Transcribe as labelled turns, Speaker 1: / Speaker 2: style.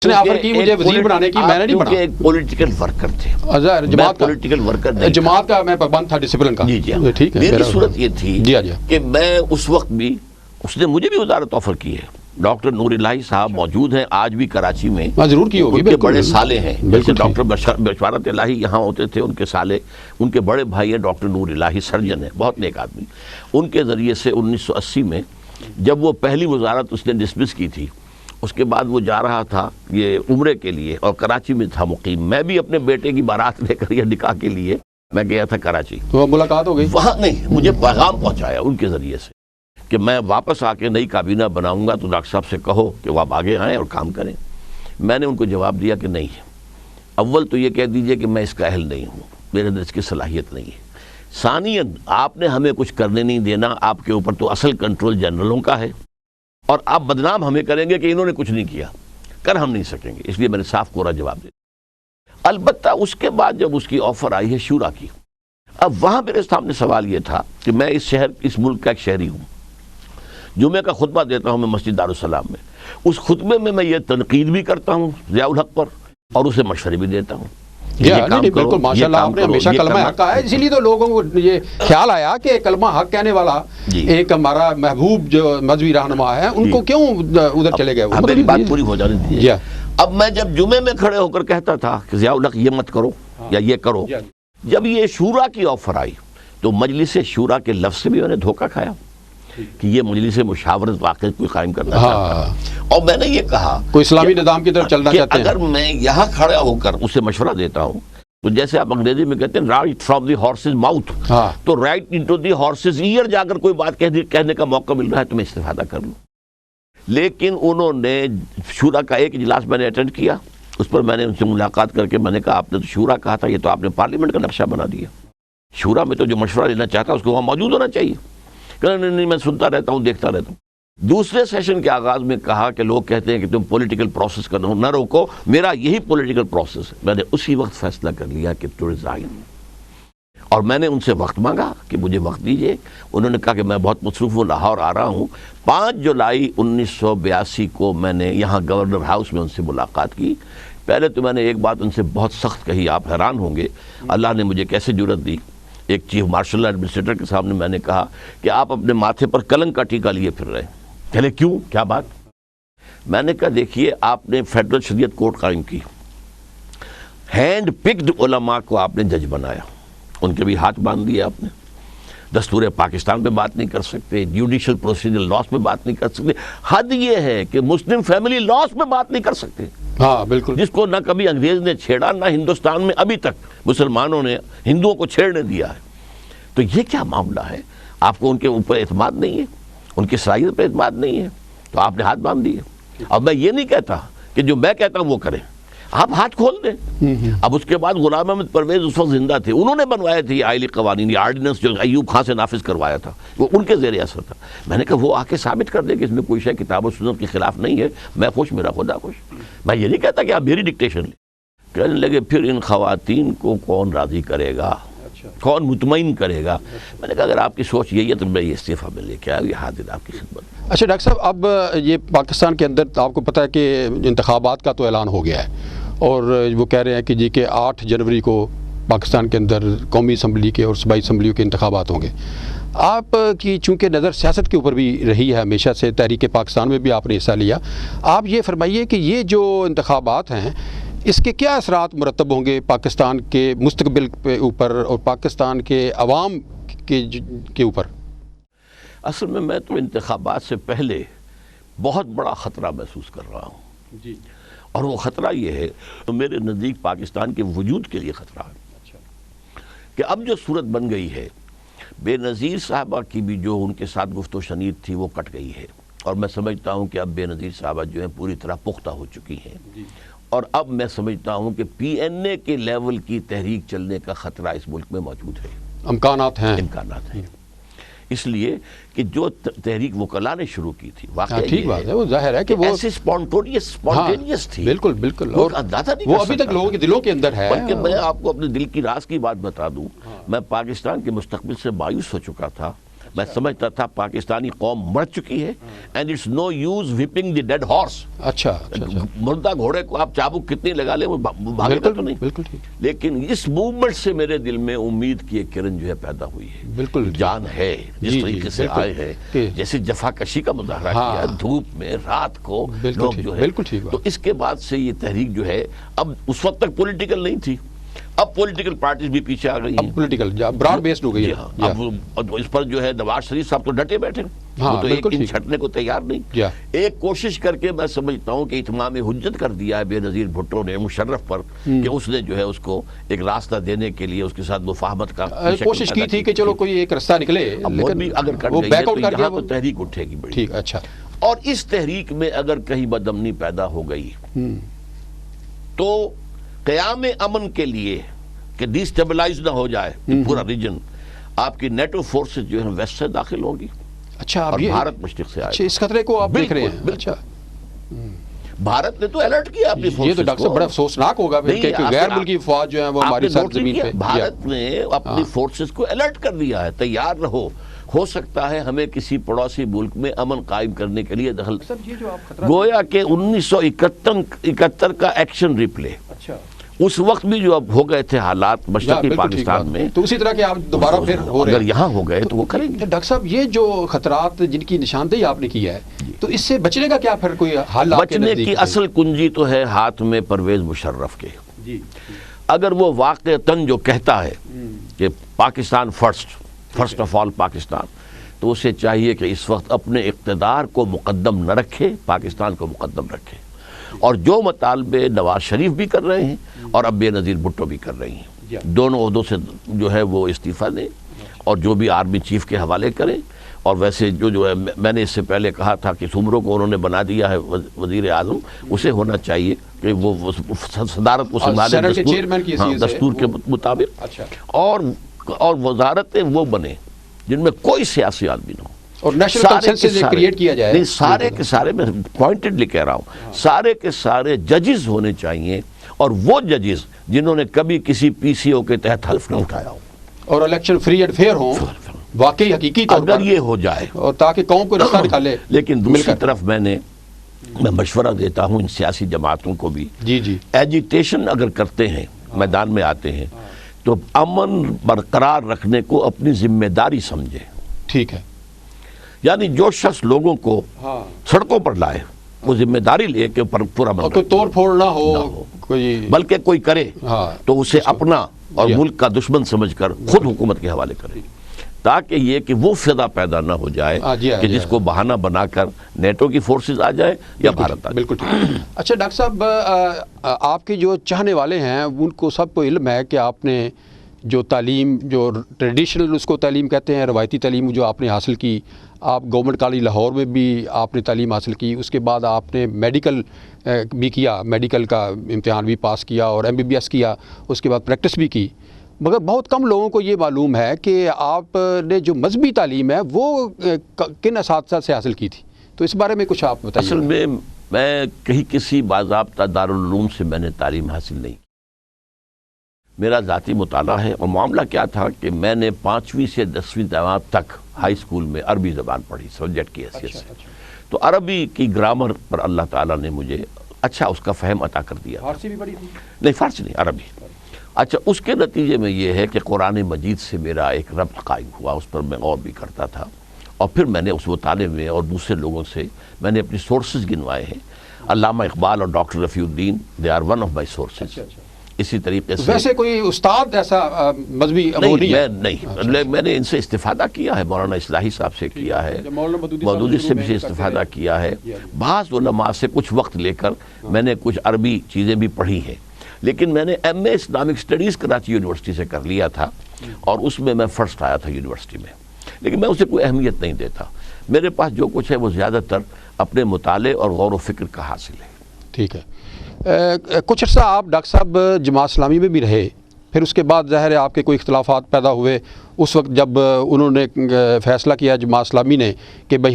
Speaker 1: نے آفر کی مجھے وزیر بنانے کی، میں نے نہیں بنا،
Speaker 2: ایک پولیٹیکل ورکر تھے،
Speaker 1: جماعت کا
Speaker 2: پولیٹیکل ورکر نہیں،
Speaker 1: جماعت کا میں پابند تھا، ڈسپلن کا.
Speaker 2: جی جی
Speaker 1: ٹھیک ہے.
Speaker 2: میری صورت یہ تھی کہ میں اس وقت بھی، اس نے مجھے بھی وزارت آفر کی ہے. ڈاکٹر نور الہی صاحب موجود ہیں آج بھی کراچی میں،
Speaker 1: ضرور کی ہوگی،
Speaker 2: ان کے بڑے سالے ہیں، جیسے ڈاکٹر بشارت الہی یہاں ہوتے تھے، ان کے سالے، ان کے بڑے بھائی ہیں ڈاکٹر نور الہی، سرجن ہیں، بہت نیک آدمی. ان کے ذریعے سے 1980 میں جب وہ پہلی وزارت اس نے ڈسمس کی تھی، اس کے بعد وہ جا رہا تھا یہ عمرے کے لیے اور کراچی میں تھا مقیم. میں بھی اپنے بیٹے کی بارات لے کر یا نکاح کے لیے میں گیا تھا کراچی.
Speaker 1: تو ملاقات ہو گئی
Speaker 2: وہاں؟ نہیں، مجھے پیغام پہنچایا ان کے ذریعے سے کہ میں واپس آ کے نئی کابینہ بناؤں گا تو ڈاکٹر صاحب سے کہو کہ وہ آپ آگے آئیں اور کام کریں. میں نے ان کو جواب دیا کہ نہیں، اول تو یہ کہہ دیجئے کہ میں اس کا اہل نہیں ہوں، میرے اندر اس کی صلاحیت نہیں ہے. ثانیاً آپ نے ہمیں کچھ کرنے نہیں دینا، آپ کے اوپر تو اصل کنٹرول جنرلوں کا ہے، اور آپ بدنام ہمیں کریں گے کہ انہوں نے کچھ نہیں کیا، کر ہم نہیں سکیں گے. اس لیے میں نے صاف کورا جواب دیا. البتہ اس کے بعد جب اس کی آفر آئی ہے شورا کی، اب وہاں میرے سامنے سوال یہ تھا کہ میں اس ملک کا ایک شہری ہوں، جمعہ کا خطبہ دیتا ہوں میں مسجد دارالسلام میں، اس خطبے میں یہ تنقید بھی کرتا ہوں ضیاء الحق پر اور اسے مشورے بھی دیتا ہوں.
Speaker 1: بالکل ماشاءاللہ، آپ نے ہمیشہ کلمہ حق کہا ہے، اسی لیے تو لوگوں کو یہ خیال آیا کہ کلمہ حق کہنے والا ایک ہمارا محبوب جو مذہبی رہنما ہے، ان کو کیوں ادھر چلے گئے.
Speaker 2: میری بات پوری ہو جانے دیجیے. اب میں جب جمعے میں کھڑے ہو کر کہتا تھا کہ ضیاء الحق یہ مت کرو یا یہ کرو، جب یہ شورا کی آفر آئی تو مجلس شورا کے لفظ سے بھی میں نے دھوکہ کھایا کہ یہ مجلس مشاورت واقعی کوئی قائم کرنا چاہتا ہے. اور میں نے یہ کہا
Speaker 1: کوئی اسلامی نظام کی طرف چلنا چاہتے ہیں.
Speaker 2: اگر میں یہاں کھڑا ہو کر اسے مشورہ دیتا ہوں تو جیسے آپ انگریزی میں کہتے ہیں right from the horse's mouth, تو right into the horse's ear جا کر کوئی بات کہنے کا موقع مل رہا ہے تو میں استفادہ کر لوں. لیکن انہوں نے شورا کا ایک اجلاس میں نے اٹینڈ کیا، اس پر میں نے ان سے ملاقات کر کے میں نے کہا آپ نے تو شورا کہا تھا، یہ تو آپ نے پارلیمنٹ کا نقشہ بنا دیا. شورا میں تو جو مشورہ لینا چاہتا ہے اس کو وہاں موجود ہونا چاہیے. نہیں، میں سنتا رہتا ہوں، دیکھتا رہتا ہوں. دوسرے سیشن کے آغاز میں کہا کہ لوگ کہتے ہیں کہ تم پولیٹیکل پروسیس کا نہ روکو، میرا یہی پولیٹیکل پروسیس ہے. میں نے اسی وقت فیصلہ کر لیا کہ ٹو ریزائن، اور میں نے ان سے وقت مانگا کہ مجھے وقت دیجیے. انہوں نے کہا کہ میں بہت مصروف ہوں، لاہور آ رہا ہوں. 5 جولائی 1982 کو میں نے یہاں گورنر ہاؤس میں ان سے ملاقات کی. پہلے تو میں نے ایک بات ان سے بہت سخت کہی، آپ حیران ہوں گے اللہ نے مجھے کیسے جرأت دی. ایک چیف مارشل ایڈمنسٹریٹر کے سامنے میں نے کہا کہ آپ اپنے ماتھے پر کلنک کا ٹیکا لیے پھر رہے ہیں. کہلے کیوں، کیا بات؟ میں نے کہا دیکھیے آپ نے فیڈرل شریعت کورٹ قائم کی، ہینڈ پکڈ علماء کو آپ نے جج بنایا، ان کے بھی ہاتھ باندھ دیے آپ نے. دستور پاکستان پہ بات نہیں کر سکتے، جوڈیشل پروسیجر لاس پہ بات نہیں کر سکتے. حد یہ ہے کہ مسلم فیملی لاس پہ بات نہیں کر سکتے.
Speaker 1: ہاں بالکل،
Speaker 2: جس کو نہ کبھی انگریز نے چھیڑا، نہ ہندوستان میں ابھی تک مسلمانوں نے ہندوؤں کو چھیڑنے دیا ہے. تو یہ کیا معاملہ ہے؟ آپ کو ان کے اوپر اعتماد نہیں ہے، ان کی صلاحیت پہ اعتماد نہیں ہے، تو آپ نے ہاتھ باندھ دیے. اب میں یہ نہیں کہتا کہ جو میں کہتا ہوں وہ کریں، آپ ہاتھ کھول دیں. اب اس کے بعد غلام احمد پرویز اس وقت زندہ تھے، انہوں نے بنوائے تھے یہ آئلی قوانین، یہ آرڈیننس جو ایوب خان سے نافذ کروایا تھا، وہ ان کے زیر اثر تھا. میں نے کہا وہ آ کے ثابت کر دے کہ اس میں کوئی شے کتاب و سنت کے خلاف نہیں ہے، میں خوش، میرا خدا خوش. میں یہ نہیں کہتا کہ آپ میری ڈکٹیشن لیں. کہنے لگے پھر ان خواتین کو کون راضی کرے گا، کون مطمئن کرے گا. میں نے کہا اگر آپ کی سوچ یہی ہے تو میں یہ استعفیٰ میں لے کے آیا، یہ حاضر آپ کی خدمت.
Speaker 1: اچھا ڈاکٹر صاحب، اب یہ پاکستان کے اندر آپ کو پتہ ہے کہ انتخابات کا تو اعلان ہو گیا ہے، اور وہ کہہ رہے ہیں کہ جی کہ 8 جنوری کو پاکستان کے اندر قومی اسمبلی کے اور صوبائی اسمبلیوں کے انتخابات ہوں گے. آپ کی چونکہ نظر سیاست کے اوپر بھی رہی ہے ہمیشہ سے، تحریک پاکستان میں بھی آپ نے حصہ لیا، آپ یہ فرمائیے کہ یہ جو انتخابات ہیں اس کے کیا اثرات مرتب ہوں گے پاکستان کے مستقبل کے اوپر اور پاکستان کے عوام کے اوپر؟
Speaker 2: اصل میں تو انتخابات سے پہلے بہت بڑا خطرہ محسوس کر رہا ہوں جی، اور وہ خطرہ یہ ہے تو میرے نزدیک پاکستان کے وجود کے لیے خطرہ ہے کہ اب جو صورت بن گئی ہے، بے نظیر صاحبہ کی بھی جو ان کے ساتھ گفت و شنید تھی وہ کٹ گئی ہے، اور میں سمجھتا ہوں کہ اب بے نظیر صاحبہ جو ہیں پوری طرح پختہ ہو چکی ہیں. اور اب میں سمجھتا ہوں کہ PNA کے لیول کی تحریک چلنے کا خطرہ اس ملک میں موجود ہے،
Speaker 1: امکانات ہیں.
Speaker 2: اس لیے کہ جو تحریک وکلاء نے شروع کی تھی، واقعی
Speaker 1: ٹھیک بات ہے، وہ ظاہر ہے کہ وہ
Speaker 2: ایسے سپونٹینیس تھی.
Speaker 1: بالکل بالکل،
Speaker 2: اور اندازہ نہیں
Speaker 1: وہ ابھی تک لوگوں کے دلوں کے اندر ہے.
Speaker 2: بلکہ میں آپ کو اپنے دل کی راز کی بات بتا دوں، میں پاکستان کے مستقبل سے مایوس ہو چکا تھا میں سمجھتا تھا پاکستانی قوم مر چکی ہے and it's no use whipping the dead horse.
Speaker 1: اچھا
Speaker 2: مردہ گھوڑے کو آپ چابک کتنی لگا لیں وہ بھاگے گا تو نہیں.
Speaker 1: بالکل.
Speaker 2: لیکن اس موومنٹ سے میرے دل میں امید کی ایک کرن جو ہے پیدا ہوئی ہے.
Speaker 1: بالکل
Speaker 2: جان ہے جس طریقے سے آئے ہیں, جیسے جفا کشی کا مظاہرہ کیا دھوپ میں رات کو لوگ جو ہے. تو اس کے بعد سے یہ تحریک جو ہے, اب اس وقت تک پولیٹیکل نہیں تھی, اب پولیٹیکل پارٹیز بھی پیچھے آ گئی ہیں,
Speaker 1: پولیٹیکل براڈ بیسڈ ہو گئی ہے.
Speaker 2: اب اس پر جو ہے نواز شریف صاحب تو ڈٹے بیٹھے, وہ تو ایک انچ ہٹنے کو تیار نہیں. ایک کوشش کر کے میں سمجھتا ہوں کہ اتمام حجت کر دیا ہے بے نظیر بھٹو نے مشرف پر, کہ اس نے جو ہے اس کو ایک راستہ دینے کے لیے اس کے ساتھ مفاہمت کا
Speaker 1: کوشش کی تھی کہ چلو کوئی ایک راستہ نکلے, لیکن
Speaker 2: اگر کر گئی تو یہاں تو تحریک اٹھے گی بڑی.
Speaker 1: ٹھیک, اچھا. اور
Speaker 2: اس تحریک میں اگر کہیں بدامنی پیدا ہو گئی تو قیام امن کے لیے کہ ڈی سٹیبلائز نہ ہو جائے پورا ریجن, آپ کی نیٹو فورسز جو ہے ویسٹ سے داخل ہوں گی.
Speaker 1: اچھا,
Speaker 2: اور بھارت مشرق سے آئے.
Speaker 1: اس خطرے کو آپ دیکھ رہے ہیں. اچھا,
Speaker 2: بھارت نے تو الرٹ کیا اپنی فورسز کو.
Speaker 1: یہ تو ڈاکٹر صاحب بڑا افسوسناک ہوگا کہ غیر ملکی فوج جو ہے وہ ہماری سرزمین پہ.
Speaker 2: بھارت نے اپنی فورسز کو الرٹ کر دیا ہے, تیار رہو, ہو سکتا ہے ہمیں کسی پڑوسی ملک میں امن قائم کرنے کے لیے دخل. گویا کہ 1971 کا ایکشن ریپلے, اس وقت بھی جو اب ہو گئے تھے حالات مشرقی پاکستان میں,
Speaker 1: تو اسی طرح کے آپ دوبارہ پھر ہو رہے ہیں.
Speaker 2: اگر یہاں ہو گئے تو وہ کریں گے.
Speaker 1: ڈاکٹر صاحب یہ جو خطرات جن کی نشاندہی آپ نے کی ہے, تو اس سے بچنے کا کیا پھر کوئی حل؟
Speaker 2: بچنے کی اصل کنجی تو ہے ہاتھ میں پرویز مشرف کے. اگر وہ واقعتاً جو کہتا ہے کہ Pakistan first of all Pakistan, تو اسے چاہیے کہ اس وقت اپنے اقتدار کو مقدم نہ رکھے, پاکستان کو مقدم رکھے. اور جو مطالبے نواز شریف بھی کر رہے ہیں اور اب بے نظیر بھٹو بھی کر رہی ہیں, دونوں عہدوں سے جو ہے وہ استعفیٰ دیں اور جو بھی آرمی چیف کے حوالے کریں. اور ویسے جو ہے میں نے اس سے پہلے کہا تھا کہ سمروں کو انہوں نے بنا دیا ہے وزیر اعظم, اسے ہونا چاہیے کہ وہ صدارت کو سنبھالے دستور کے مطابق, اور وزارتیں وہ بنے جن میں کوئی سیاسی آدمی نہ ہو,
Speaker 1: اور نیشنل کنسنسس کریٹ کیا جائے.
Speaker 2: نہیں, سارے کے سارے, میں پوائنٹڈلی کہہ رہا ہوں, سارے کے سارے ججز ہونے چاہیے, اور وہ ججز جنہوں نے کبھی کسی پی سی او کے تحت حلف نہ اٹھایا ہو,
Speaker 1: اور الیکشن فری اینڈ فیئر ہوں واقعی حقیقی طور پر,
Speaker 2: اگر یہ ہو جائے,
Speaker 1: اور تاکہ قوم کو راستہ نکالے.
Speaker 2: لیکن دوسری طرف میں مشورہ دیتا ہوں ان سیاسی جماعتوں کو بھی, ایجیٹیشن اگر کرتے ہیں, میدان میں آتے ہیں, تو امن برقرار رکھنے کو اپنی ذمہ داری سمجھے.
Speaker 1: ٹھیک ہے,
Speaker 2: یعنی جو شخص لوگوں کو سڑکوں پر لائے وہ ذمہ داری لے کے پورا
Speaker 1: کوئی توڑ پھوڑ نہ ہو,
Speaker 2: بلکہ کوئی کرے تو اسے اپنا اور ملک کا دشمن سمجھ کر خود حکومت کے حوالے کرے, تاکہ یہ کہ وہ فضا پیدا نہ ہو جائے کہ جس کو بہانہ بنا کر نیٹو کی فورسز آ جائے یا بھارت آ جائے.
Speaker 1: بالکل ٹھیک. اچھا ڈاکٹر صاحب, آپ کے جو چاہنے والے ہیں ان کو سب کو علم ہے کہ آپ نے جو تعلیم, جو ٹریڈیشنل اس کو تعلیم کہتے ہیں, روایتی تعلیم جو آپ نے حاصل کی, آپ گورنمنٹ کالج لاہور میں بھی آپ نے تعلیم حاصل کی, اس کے بعد آپ نے میڈیکل بھی کیا, میڈیکل کا امتحان بھی پاس کیا, اور MBBS کیا, اس کے بعد پریکٹس بھی کی. مگر بہت کم لوگوں کو یہ معلوم ہے کہ آپ نے جو مذہبی تعلیم ہے وہ کن اساتذہ سے حاصل کی تھی, تو اس بارے میں کچھ آپ بتائیے.
Speaker 2: اصل میں کہیں کسی باضابطہ دارالعلوم سے میں نے تعلیم حاصل نہیں کی. میرا ذاتی مطالعہ ہے, اور معاملہ کیا تھا کہ میں نے 5ویں سے 10ویں جماعت تک ہائی اسکول میں عربی زبان پڑھی سبجیکٹ کی حیثیت سے. تو عربی کی گرامر پر اللہ تعالیٰ نے مجھے اچھا اس کا فہم عطا کر دیا.
Speaker 1: فارسی بھی پڑھی تھی؟
Speaker 2: نہیں, فارسی نہیں, عربی. اچھا, اس کے نتیجے میں یہ ہے کہ قرآن مجید سے میرا ایک ربط قائم ہوا, اس پر میں غور بھی کرتا تھا, اور پھر میں نے اس مطالعے میں اور دوسرے لوگوں سے میں نے اپنی سورسز گنوائے ہیں. علامہ اقبال اور doctor Rafiuddin, they are one of my sources. اسی طریقے سے
Speaker 1: ویسے کوئی استاد ایسا مذہبی
Speaker 2: نہیں, میں نے ان سے استفادہ کیا ہے, مولانا اصلاحی صاحب سے کیا ہے, مودودی سے بھی استفادہ کیا ہے, بعض علماء سے کچھ وقت لے کر میں نے کچھ عربی چیزیں بھی پڑھی ہیں. لیکن میں نے MA Islamic studies Karachi university سے کر لیا تھا, اور اس میں فرسٹ آیا تھا یونیورسٹی میں, لیکن میں اسے کوئی اہمیت نہیں دیتا. میرے پاس جو کچھ ہے وہ زیادہ تر اپنے مطالعے اور غور و فکر کا حاصل ہے.
Speaker 1: ٹھیک ہے. کچھ عرصہ آپ ڈاکٹر صاحب جماعت اسلامی میں بھی رہے, پھر اس کے بعد ظاہر ہے آپ کے کوئی اختلافات پیدا ہوئے اس وقت جب انہوں نے فیصلہ کیا جماعت اسلامی نے کہ بھائی